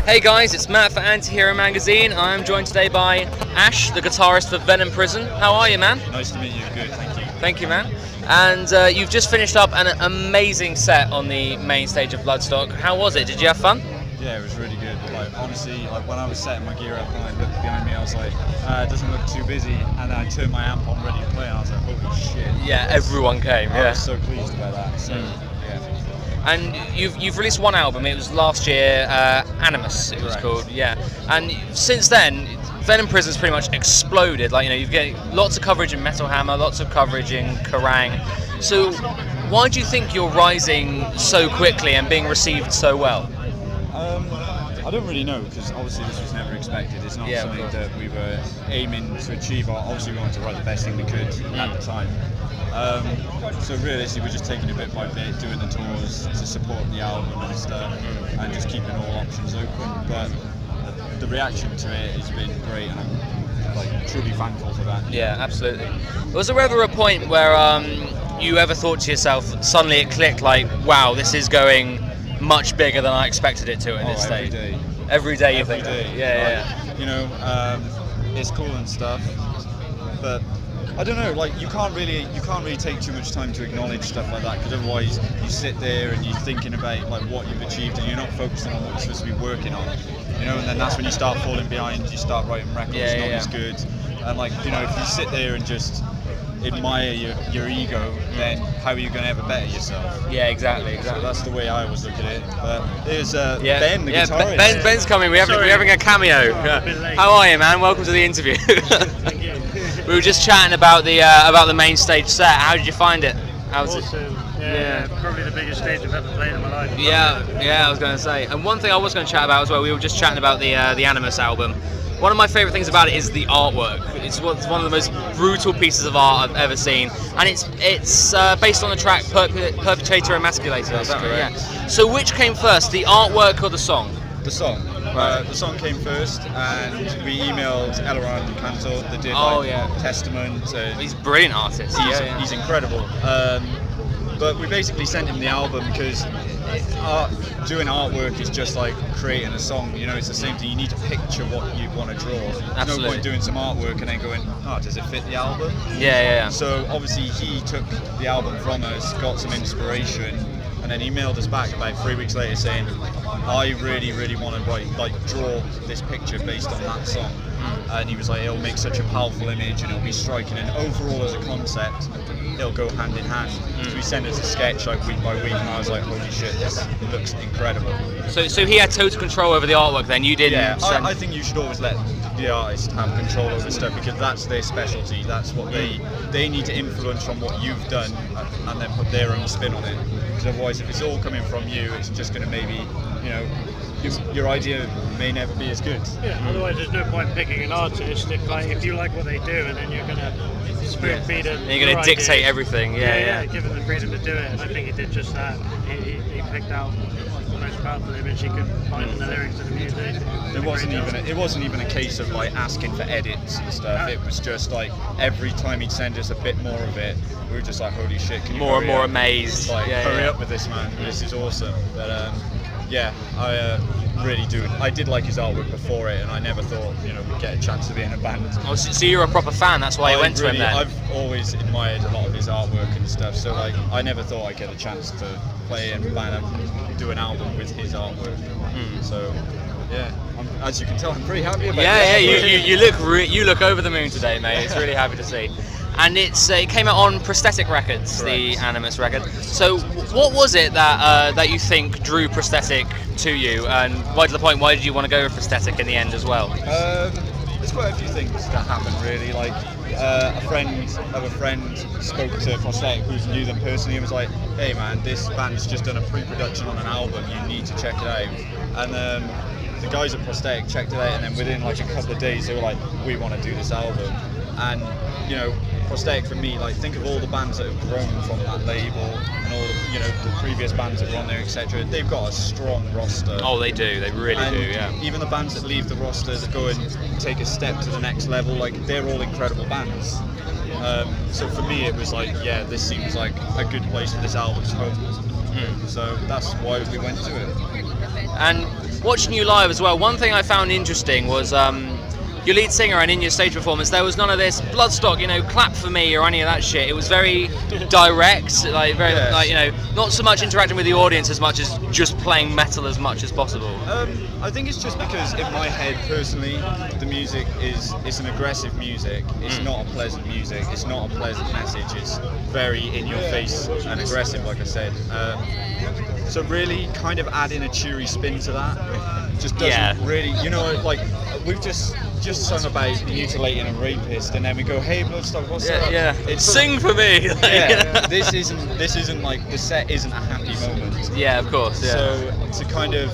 Hey guys, it's Matt for Antihero magazine. I am joined today by Ash, the guitarist for Venom Prison. How are you, man? Nice to meet you. Good, thank you. Thank you, man. And you've just finished up an amazing set on the main stage of Bloodstock. How was it? Did you have fun? Yeah, it was really good. Like honestly, like when I was setting my gear up and I looked behind me, I was like, it doesn't look too busy. And then I turned my amp on ready to play, and I was like, holy shit! Yeah, everyone came. I was so pleased about that. So yeah. And you've released one album. It was last year, Animus. It was Correct. called. Yeah. And since then, Venom Prison's pretty much exploded. Like, you know, you've getting lots of coverage in Metal Hammer, lots of coverage in Kerrang. So why do you think you're rising so quickly and being received so well? I don't really know, because obviously this was never expected. It's not something that we were aiming to achieve. Obviously we wanted to write the best thing we could at the time. So realistically we're just taking it bit by bit, doing the tours to support the album and stuff, and just keeping all options open. But the reaction to it has been great, and I'm like truly thankful for that. Yeah, absolutely. Was there ever a point where you ever thought to yourself, suddenly it clicked, like, wow, this is going much bigger than I expected it to at this stage? Every day you every think day. that? Yeah. You know, it's cool and stuff, but I don't know. Like you can't really take too much time to acknowledge stuff like that, because otherwise you sit there and you're thinking about like what you've achieved and you're not focusing on what you're supposed to be working on. You know, and then that's when you start falling behind. You start writing records not as good, and like you know, if you sit there and just admire your ego, then how are you going to ever better yourself? Yeah, exactly. So that's the way I always look at it. But there's Ben, the guitarist. Ben's coming. We're having a cameo. How are you, man? Welcome to the interview. Thank you. We were just chatting about the main stage set. How did you find it? Awesome. Yeah, probably the biggest stage I've ever played in my life. Yeah, I was going to say. And one thing I was going to chat about as well, we were just chatting about the Animus album. One of my favourite things about it is the artwork. It's one of the most brutal pieces of art I've ever seen, and it's based on the track Perpetrator Emasculator. Is that right? Yeah. So which came first, the artwork or the song? The song. Right. The song came first, and we emailed Elron Cantor that did Testament. He's a brilliant artist. He's incredible. But we basically sent him the album because doing artwork is just like creating a song. You know, it's the same thing. You need to picture what you want to draw. There's no point doing some artwork and then going, does it fit the album? Yeah. So obviously he took the album from us, got some inspiration, and then emailed us back about 3 weeks later saying, I really want to draw this picture based on that song. And he was like, it'll make such a powerful image and it'll be striking, and overall as a concept it'll go hand in hand. So we sent us a sketch like week by week, and I was like, holy shit, this looks incredible. So he had total control over the artwork then, you didn't? Yeah, I think you should always let the artist have control over stuff, because that's their specialty. That's what they need to influence from what you've done and then put their own spin on it. Because otherwise, if it's all coming from you, it's just going to maybe, you know, your idea may never be as good. Yeah, otherwise there's no point picking an artist if you like what they do, and then you're going to spoon feed them. And you're going to dictate everything. Yeah. Give them the freedom to do it, and I think he did just that. He picked out the most powerful image he could find in the lyrics of the music. It wasn't even a case of like asking for edits and stuff. It was just like every time he'd send us a bit more of it, we were just like, holy shit, can you more and more up? amazed. Like, hurry up with this, man. This is awesome. But I really do. I did like his artwork before it, and I never thought, you know, we'd get a chance to be in a band. Oh, so you're a proper fan, that's why you went to him then? I've always admired a lot of his artwork and stuff, so like I never thought I'd get a chance to play in a band and do an album with his artwork. So yeah, as you can tell, I'm pretty happy about it. You look over the moon today, mate. It's really happy to see. And it came out on Prosthetic Records, Correct. The Animus record. So what was it that you think drew Prosthetic to you, and why did you want to go with Prosthetic in the end as well? There's quite a few things that happened really. Like a friend of a friend spoke to Prosthetic, who knew them personally, and was like, hey man, this band's just done a pre-production on an album, you need to check it out. And the guys at Prosthetic checked it out, and then within like a couple of days they were like, we want to do this album. And you know, Prosthetic for me, like think of all the bands that have grown from that label, and all the previous bands that were on there, etc. They've got a strong roster. Oh, they do. They really do. Yeah. Even the bands that leave the roster that go and take a step to the next level, like they're all incredible bands. So for me, it was like, yeah, this seems like a good place for this album to home. So that's why we went to it. And watching you live as well, one thing I found interesting was your lead singer, and in your stage performance there was none of this Bloodstock, clap for me or any of that shit. It was very direct, like very not so much interacting with the audience as much as just playing metal as much as possible. I think it's just because in my head personally, the music it's an aggressive music. It's not a pleasant music. It's not a pleasant message. It's very in your face and aggressive, like I said. So really, kind of adding a cheery spin to that just doesn't really, like we've just sung about mutilating a rapist, and then we go, hey Bloodstock, what's up? Yeah, It's sing for me. This isn't like, the set isn't a happy moment. Yeah, of course. Yeah. So to kind of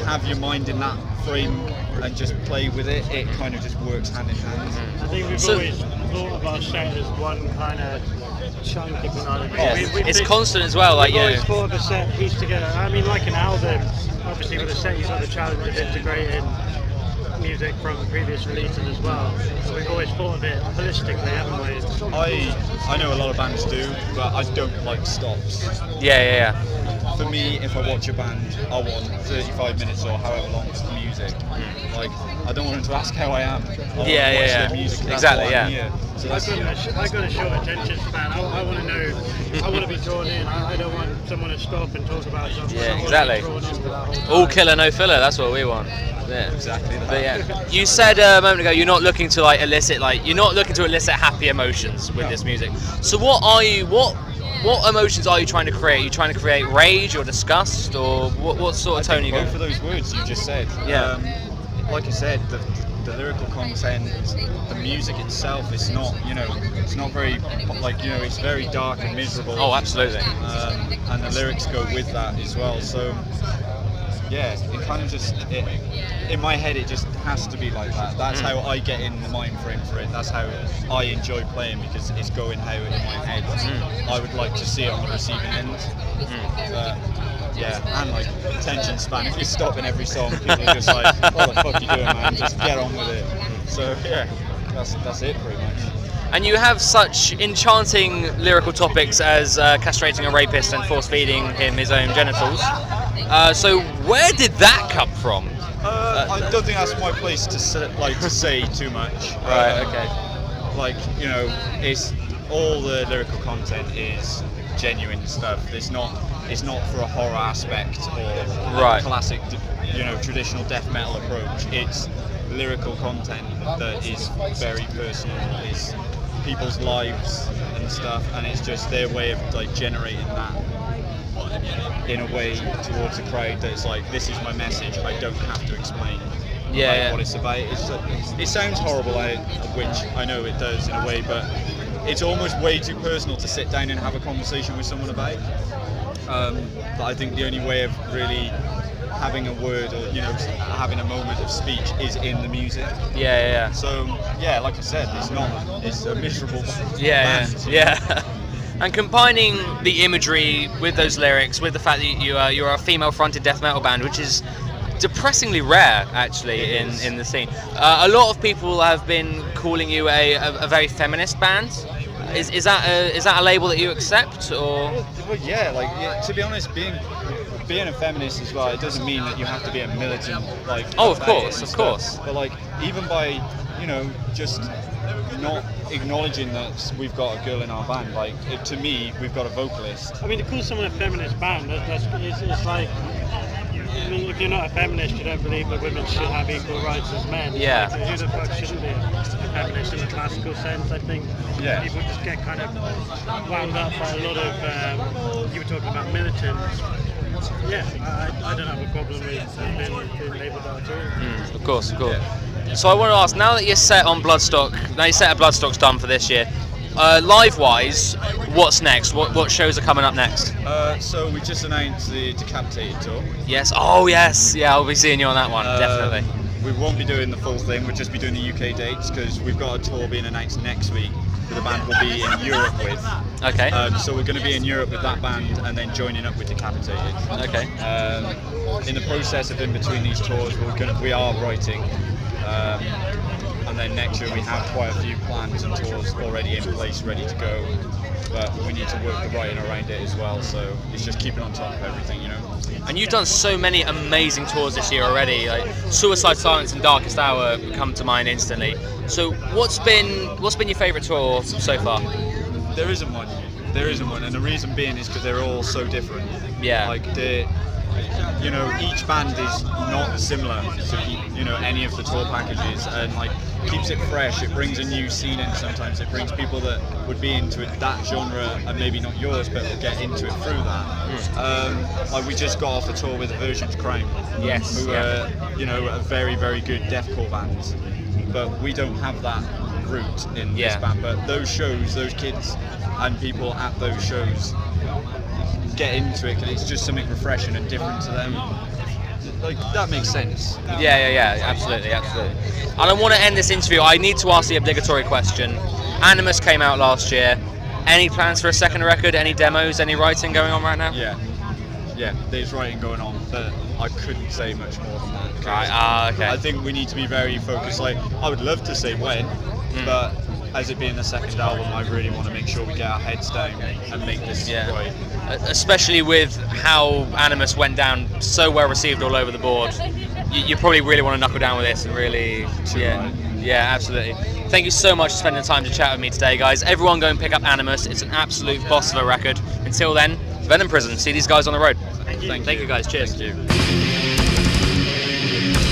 have your mind in that frame and just play with it, it kind of just works hand in hand. I think we've always thought of our set as one kind of chunk, if you know what I mean. Yeah. It's constant as well, like we've always thought of a set pieced together. I mean, like an album, obviously with a set you've got the challenge of integrating music from previous releases as well. So we've always thought of it holistically, haven't we? I know a lot of bands do, but I don't like stops. Yeah. For me, if I watch a band, I want 35 minutes or however long it's the music. Like, I don't want them to ask how I am. I want to watch their music. That's Exactly, why I'm here. So I've got a short attention span. I want to know, I want to be drawn in. I don't want someone to stop and talk about something. Yeah, exactly. All killer, no filler, that's what we want. Yeah, exactly that. But yeah, you said a moment ago you're not looking to elicit happy emotions with this music. So what emotions are you trying to create? Are you trying to create rage or disgust, or what sort of tone are you going? Both of those words you just said. Yeah. Like I said, the lyrical content, the music itself is not, it's not very, it's very dark and miserable. Oh, absolutely. And the lyrics go with that as well. So, yeah, it kind of just, in my head, it just has to be like that. That's how I get in the mind frame for it. That's how I enjoy playing, because it's going out in my head. I would like to see it on the receiving end. Yeah, and like attention span. If you stop in every song, people are just like, "What the fuck you doing, man? Just get on with it." So yeah, that's it pretty much. And you have such enchanting lyrical topics as castrating a rapist and force-feeding him his own genitals. So where did that come from? I don't think that's my place to say too much. Right. Okay. It's all the lyrical content is genuine stuff. It's not for a horror aspect or classic, traditional death metal approach. It's lyrical content that is very personal. It's people's lives and stuff, and it's just their way of generating that in a way towards a crowd that's like, this is my message. I don't have to explain what it's about. It sounds horrible, which I know it does in a way, but it's almost way too personal to sit down and have a conversation with someone about. But I think the only way of really having a word or having a moment of speech is in the music. Yeah. So yeah, like I said, it's a miserable band. Yeah. And combining the imagery with those lyrics, with the fact that you're a female-fronted death metal band, which is depressingly rare actually in the scene. A lot of people have been calling you a very feminist band. Is that a label that you accept, or? Well, yeah. To be honest, being a feminist as well, it doesn't mean that you have to be a militant Oh, of course. But even by just not acknowledging that we've got a girl in our band, to me, we've got a vocalist. I mean, to call someone a feminist band, it's like, I mean, if you're not a feminist, you don't believe that women should have equal rights as men. Yeah. Who the fuck shouldn't be a feminist in the classical sense? I think people just get kind of wound up by a lot of, you were talking about militants. Yeah, I don't have a problem with being labelled that at all. Of course. So I want to ask, now that you're set on Bloodstock, Bloodstock's done for this year, live-wise, what's next? What shows are coming up next? So we just announced the Decapitated tour. Yes. Oh yes. Yeah, I'll be seeing you on that one. Definitely. We won't be doing the full thing. We'll just be doing the UK dates, because we've got a tour being announced next week that the band will be in Europe with. Okay. So we're going to be in Europe with that band and then joining up with Decapitated. Okay. In the process of in between these tours, we are writing and then next year we have quite a few plans and tours already in place, ready to go. But we need to work the writing around it as well. So it's just keeping on top of everything, you know. And you've done so many amazing tours this year already. Like Suicide Silence and Darkest Hour come to mind instantly. So what's been your favourite tour so far? There isn't one. There isn't one, and the reason being is because they're all so different. Yeah. Like you know, each band is not similar to any of the tour packages, and like keeps it fresh. It brings a new scene in. Sometimes it brings people that would be into that genre and maybe not yours, but will get into it through that. Like we just got off a tour with Aversion's Crime, yes, who are a very, very good deathcore band, but we don't have that route in this band. But those shows, those kids and people at those shows get into it because it's just something refreshing and different to them. Like, that makes sense. Yeah, absolutely. And I want to end this interview. I need to ask the obligatory question. Animus came out last year. Any plans for a second record? Any demos? Any writing going on right now? Yeah, there's writing going on, but I couldn't say much more than that. Right, okay. I think we need to be very focused. Like, I would love to say when, but as it being the second album, I really want to make sure we get our heads down and make this right. Especially with how Animus went down so well received all over the board, you probably really want to knuckle down with this and really, yeah, absolutely. Thank you so much for spending the time to chat with me today, guys. Everyone go and pick up Animus. It's an absolute boss of a record. Until then, Venom Prison. See these guys on the road. Thank you. Thank you guys. Cheers. Thank you.